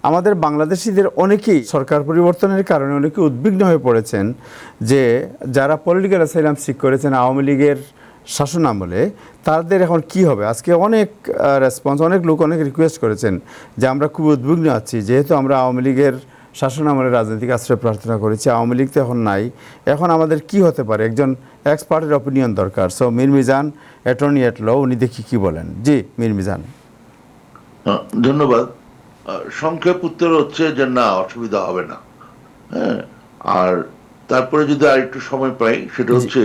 আমাদের বাংলাদেশিদের অনেকেই সরকার পরিবর্তনের কারণে অনেকে উদ্বিগ্ন হয়ে পড়েছেন যে যারা পলিটিক্যাল অ্যাসাইলাম সিক করেছেন আওয়ামী লীগের শাসন আমলে তাদের এখন কি হবে। আজকে অনেক রেসপন্স, অনেক লোক অনেক রিকোয়েস্ট করেছেন যে আমরা খুব উদ্বিগ্ন আছি, যেহেতু আমরা আওয়ামী লীগের শাসন আমলে রাজনৈতিক আশ্রয় প্রার্থনা করেছি, আওয়ামী লীগ তো এখন নাই, এখন আমাদের কি হতে পারে, একজন এক্সপার্টের অপিনিয়ন দরকার। So Mir Mizan, attorney at law, উনি দেখি কি বলেন। জি মীর মিজান। ধন্যবাদ। সংক্ষেপ উত্তর হচ্ছে যে না, অসুবিধা হবে না। হ্যাঁ, আর তারপরে যদি আর একটু সময় পাই, সেটা জি হচ্ছে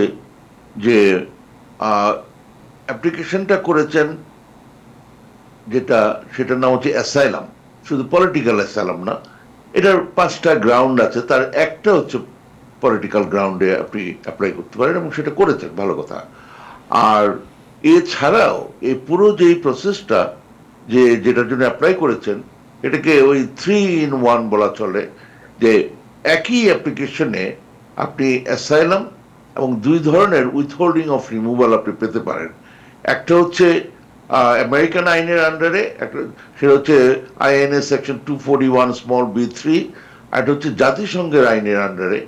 যে অ্যাপ্লিকেশনটা করেছেন যেটা, সেটার নাম হচ্ছে অ্যাসাইলাম, শুধু পলিটিক্যাল অ্যাসাইলাম না। এটার 5টা গ্রাউন্ড আছে, তার একটা হচ্ছে পলিটিক্যাল গ্রাউন্ডে আপনি অ্যাপ্লাই করতে পারেন, এবং সেটা করেছেন, ভালো কথা। আর এছাড়াও এই পুরো যেই প্রসেসটা, যেটার জন্য অ্যাপ্লাই করেছেন, এটাকে ওই 3 in 1 বলা চলে, যে একই অ্যাপ্লিকেশনে আপনি অ্যাসাইলাম এবং 2 ধরনের উইথহোল্ডিং অফ রিমুভাল আপনি পেতে পারেন। একটা হচ্ছে আমেরিকান আইনের আন্ডারে, একটা সেটা হচ্ছে আইএনএস সেকশন 241(b)(3), আর এটা হচ্ছে জাতিসংঘের আইনের আন্ডারে,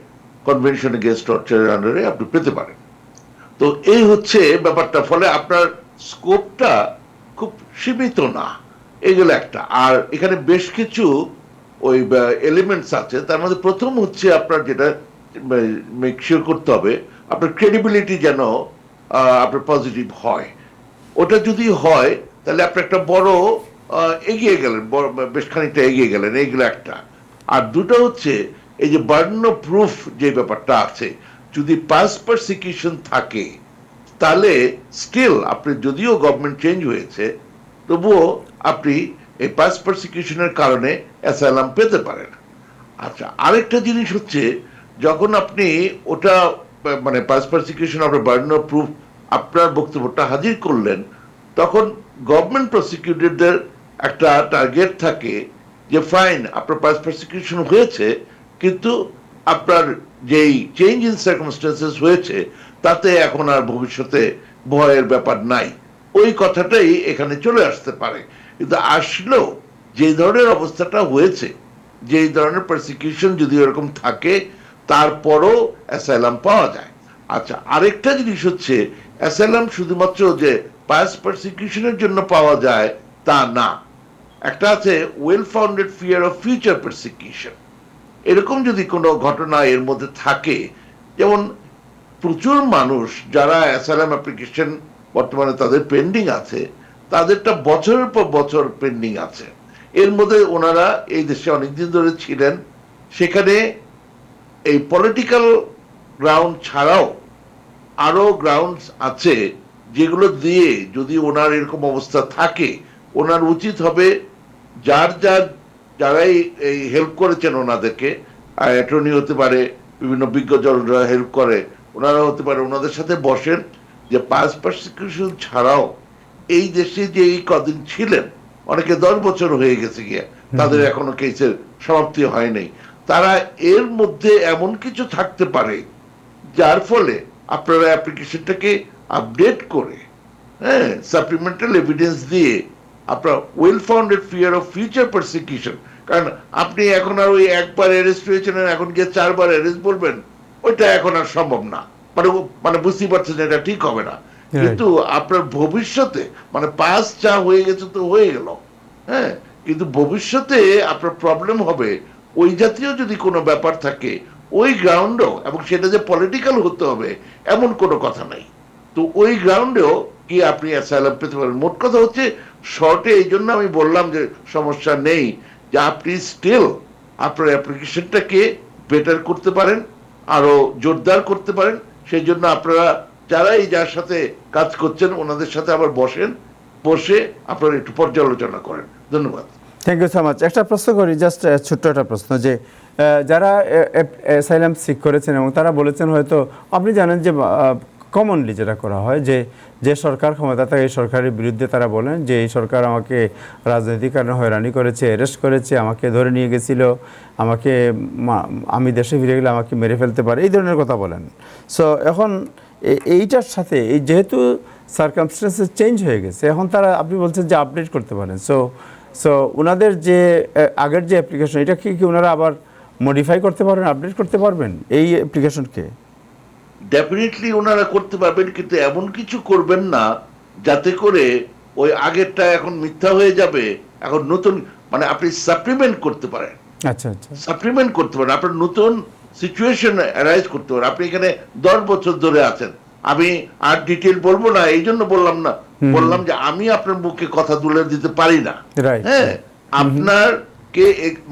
কনভেনশন এগেইনস্ট টর্চারের আন্ডারে আপনি পেতে পারেন। তো এই হচ্ছে ব্যাপারটা, ফলে আপনার স্কোপটা খুব সীমিত না, এগুলো একটা। আর এখানে বেশ কিছু ওই এলিমেন্টস আছে, তার মধ্যে প্রথম হচ্ছে আপনার যেটা মেক শিওর করতে হবে, আপনার ক্রেডিবিলিটি যেন আপনার পজিটিভ হয়। ওটা যদি হয় তাহলে আপনি একটা বড় এগিয়ে গেলেন, বেশ খানিকটা এগিয়ে গেলেন, এইগুলো একটা। আর দুটো হচ্ছে এই যে বার্ডেন অফ প্রুফ যে ব্যাপারটা আছে, যদি পাস্ট পারসিকিউশন থাকে তাহলে স্টিল আপনি, যদিও গভর্নমেন্ট চেঞ্জ হয়েছে, তবুও আপনি এই পাস্ট পারসিকিউশনের কারণে অ্যাসাইলাম পেতে পারেন। আচ্ছা, আরেকটা জিনিস হচ্ছে, যখন আপনি ওটা মানে পাস্ট পারসিকিউশন, আপনার বার্ডেন অফ প্রুফ, আপনার বক্তব্যটা হাজির করলেন, তখন গভর্নমেন্ট প্রসিকিউটরদের একটা টার্গেট থাকে যে ফাইন, আপনার পাস্ট পারসিকিউশন হয়েছে, কিন্তু আপনার যেই চেঞ্জ ইন সার্কামস্টেন্সেস হয়েছে তাতে এখন আর ভবিষ্যতে ভয়ের ব্যাপার নাই। ওই কথাটাই এখানে চলে আসতে পারে। কিন্তু আসলেও যে ধরনের অবস্থাটা হয়েছে, যে ধরনের প্রসিকিউশন যদি এরকম থাকে, তারপরও অ্যাসাইলাম পাওয়া যায়। আচ্ছা, আরেকটা জিনিস হচ্ছে, অ্যাসাইলাম শুধুমাত্র যে পাস্ট পারসিকিউশনের জন্য পাওয়া যায় তা না। একটা আছে well founded fear of future persecution. এরকম যদি কোনো ঘটনা এর মধ্যে থাকে, যেমন প্রচুর মানুষ যারা অ্যাসাইলাম অ্যাপ্লিকেশন বর্তমানে তাদের পেন্ডিং আছে, তাদেরটা বছরের পর বছর পেন্ডিং আছে। এর মধ্যে ওনারা এই দেশে অনেকদিন ধরে ছিলেন, সেখানে এই পলিটিক্যাল গ্রাউন্ড ছাড়াও আরো গ্রাউন্ডস আছে, যেগুলো দিয়ে যদি ওনার এরকম অবস্থা থাকে, ওনার উচিত হবে যারাই এই হেল্প করেছেন ওনাদেরকে, অ্যাটর্নি হতে পারে, বিভিন্ন বিজ্ঞজনরা হেল্প করে, ওনারা হতে পারে, ওনাদের সাথে বসেন, যে পাস্ট পারসিকিউশন ছাড়াও এই দেশে যে এই কদিন ছিলেন, অনেকে 10 বছর হয়ে গেছে গিয়া, তাদের এখনো কেসের সমাপ্তি হয় নাই, তারা এর মধ্যে এমন কিছু থাকতে পারে যার ফলে আপনারা অ্যাপ্লিকেশনটাকে আপডেট করে, হ্যাঁ, সাপ্লিমেন্টাল এভিডেন্স দিয়ে আপনার well founded fear of future persecution, কারণ আপনি এখন আর ওই একবার অ্যারেস্ট হয়েছেন, এখন গিয়ে 4বার অ্যারেস্ট বলবেন, ওইটা এখন আর সম্ভব না। মানে মানে বুঝতেই পারছেন এটা ঠিক হবে না। কিন্তু আপনার ভবিষ্যতে, মানে পাস যা হয়ে গেছে তো হয়ে গেল, হ্যাঁ, কিন্তু ভবিষ্যতে আপনার প্রবলেম হবে ওই জাতীয় যদি কোনো ব্যাপার থাকে ওই গ্রাউন্ডও, এবং সেটা যে পলিটিক্যাল হতে হবে এমন কোনো কথা নাই, তো ওই গ্রাউন্ডেও কি আপনি অ্যাসাইলাম পেতে পারেন। মোট কথা হচ্ছে, শর্টে এই জন্য আমি বললাম যে সমস্যা নেই, যে আপনি স্টিল আপনার অ্যাপ্লিকেশনটাকে বেটার করতে পারেন, আরো জোরদার করতে পারেন। সেই জন্য আপনারা যারা এই যার সাথে কাজ করছেন ওনাদের সাথে আবার বসে আপনারা একটু পর্যালোচনা করেন। ধন্যবাদ। Thank you so much. একটা প্রশ্ন করি, জাস্ট ছোট্ট একটা প্রশ্ন, যে যারা অ্যাসাইলাম সিক করেছেন এবং তারা বলেছেন, হয়তো আপনি জানেন যে কমনলি যেটা করা হয়, যে সরকার ক্ষমতা থাকে এই সরকারের বিরুদ্ধে তারা বলেন যে এই সরকার আমাকে রাজনৈতিক কারণে হয়রানি করেছে, অ্যারেস্ট করেছে, আমাকে ধরে নিয়ে গেছিল, আমি দেশে ফিরে গেলে আমাকে মেরে ফেলতে পারে, এই ধরনের কথা বলেন। সো এখন এইটার সাথে যেহেতু সার্কামস্টেন্সেস চেঞ্জ হয়ে গেছে, এখন তারা, আপনি বলছেন যে আপডেট করতে পারেন। সো সো ওনাদের যে আগের যে অ্যাপ্লিকেশন, এটা কি ওনারা আবার মডিফাই করতে পারবেন, আপডেট করতে পারবেন এই অ্যাপ্লিকেশনকে? ডেফিনেটলি ওনারা করতে পারবেন, কিন্তু এমন কিছু করবেন না যাতে করে ওই আগেরটা এখন মিথ্যা হয়ে যাবে। এখন নতুন মানে আপনি সাপ্লিমেন্ট করতে পারেন, আচ্ছা আচ্ছা। সাপ্লিমেন্ট করতে পারেন, আপনার নতুন সিচুয়েশন অ্যারাইজ করতে পারেন। আপনি এখানে 10 বছর ধরে আছেন, আমি আর ডিটেল বলবো না, এই জন্য বললাম না, বললাম যে আমি আপনার মুখে কথা তুলে দিতে পারি না। Right. হ্যাঁ, আপনার কে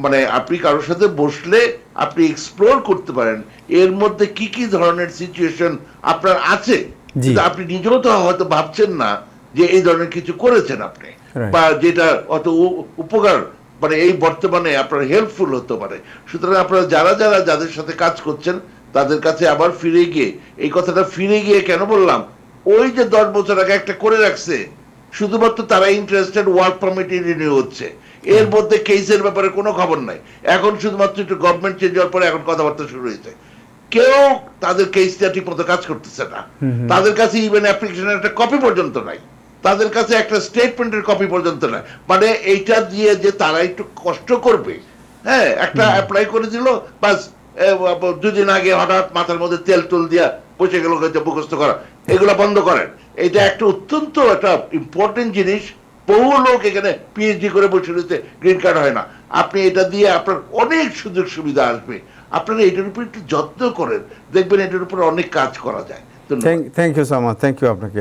মানে আপনি কারোর সাথে বসলে আপনি এক্সপ্লোর করতে পারেন এর মধ্যে কি কি ধরনের সিচুয়েশন আপনার আছে, জি। কিন্তু আপনি নিজেও তো হয়তো ভাবছেন না যে এই ধরনের কিছু করেছেন আপনি, Right. বা যেটা অত উপকার মানে এই বর্তমানে আপনার হেল্পফুল হতে পারে। সুতরাং আপনারা যারা যারা যাদের সাথে কাজ করছেন তাদের কাছে আবার ফিরে গিয়ে, এই কথাটা ফিরে গিয়ে কেন বললাম, ওই যে 10 বছর আগে একটা করে রাখছে, শুধুমাত্র তারা ইন্টারেস্টেড, ওয়ার্ক পারমিট রিনিউ হচ্ছে, এর মধ্যে কেসের ব্যাপারে কোনো খবর নাই। এখন শুধুমাত্র একটু গভর্নমেন্ট চেঞ্জ হওয়ার পরে এখন কথাবার্তা শুরু হয়েছে, কেউ তাদের কেসটা ঠিক মতো কাজ করতেছে না। তাদের কাছে ইভেন অ্যাপ্লিকেশনের একটা কপি পর্যন্ত নাই, তাদের কাছে একটা স্টেটমেন্টের কপি পর্যন্ত নাই। মানে এইটা দিয়ে যে তারা একটু কষ্ট করবে, হ্যাঁ, একটা অ্যাপ্লাই করে দিল, বাস 2 দিন আগে হঠাৎ মাথার মধ্যে তেল টুল দিয়া বসে গেল মুখস্থ করা, এগুলো বন্ধ করেন। এটা একটা অত্যন্ত একটা ইম্পর্টেন্ট জিনিস। বহু লোক এখানে পিএইচডি করে বসে রয়েছে, গ্রিন কার্ড হয় না। আপনি এটা দিয়ে আপনার অনেক সুযোগ সুবিধা আসবে। আপনারা এটার উপর একটু যত্ন করেন, দেখবেন এটার উপর অনেক কাজ করা যায়। ধন্যবাদ। Thank you so much, thank you আপনাকে।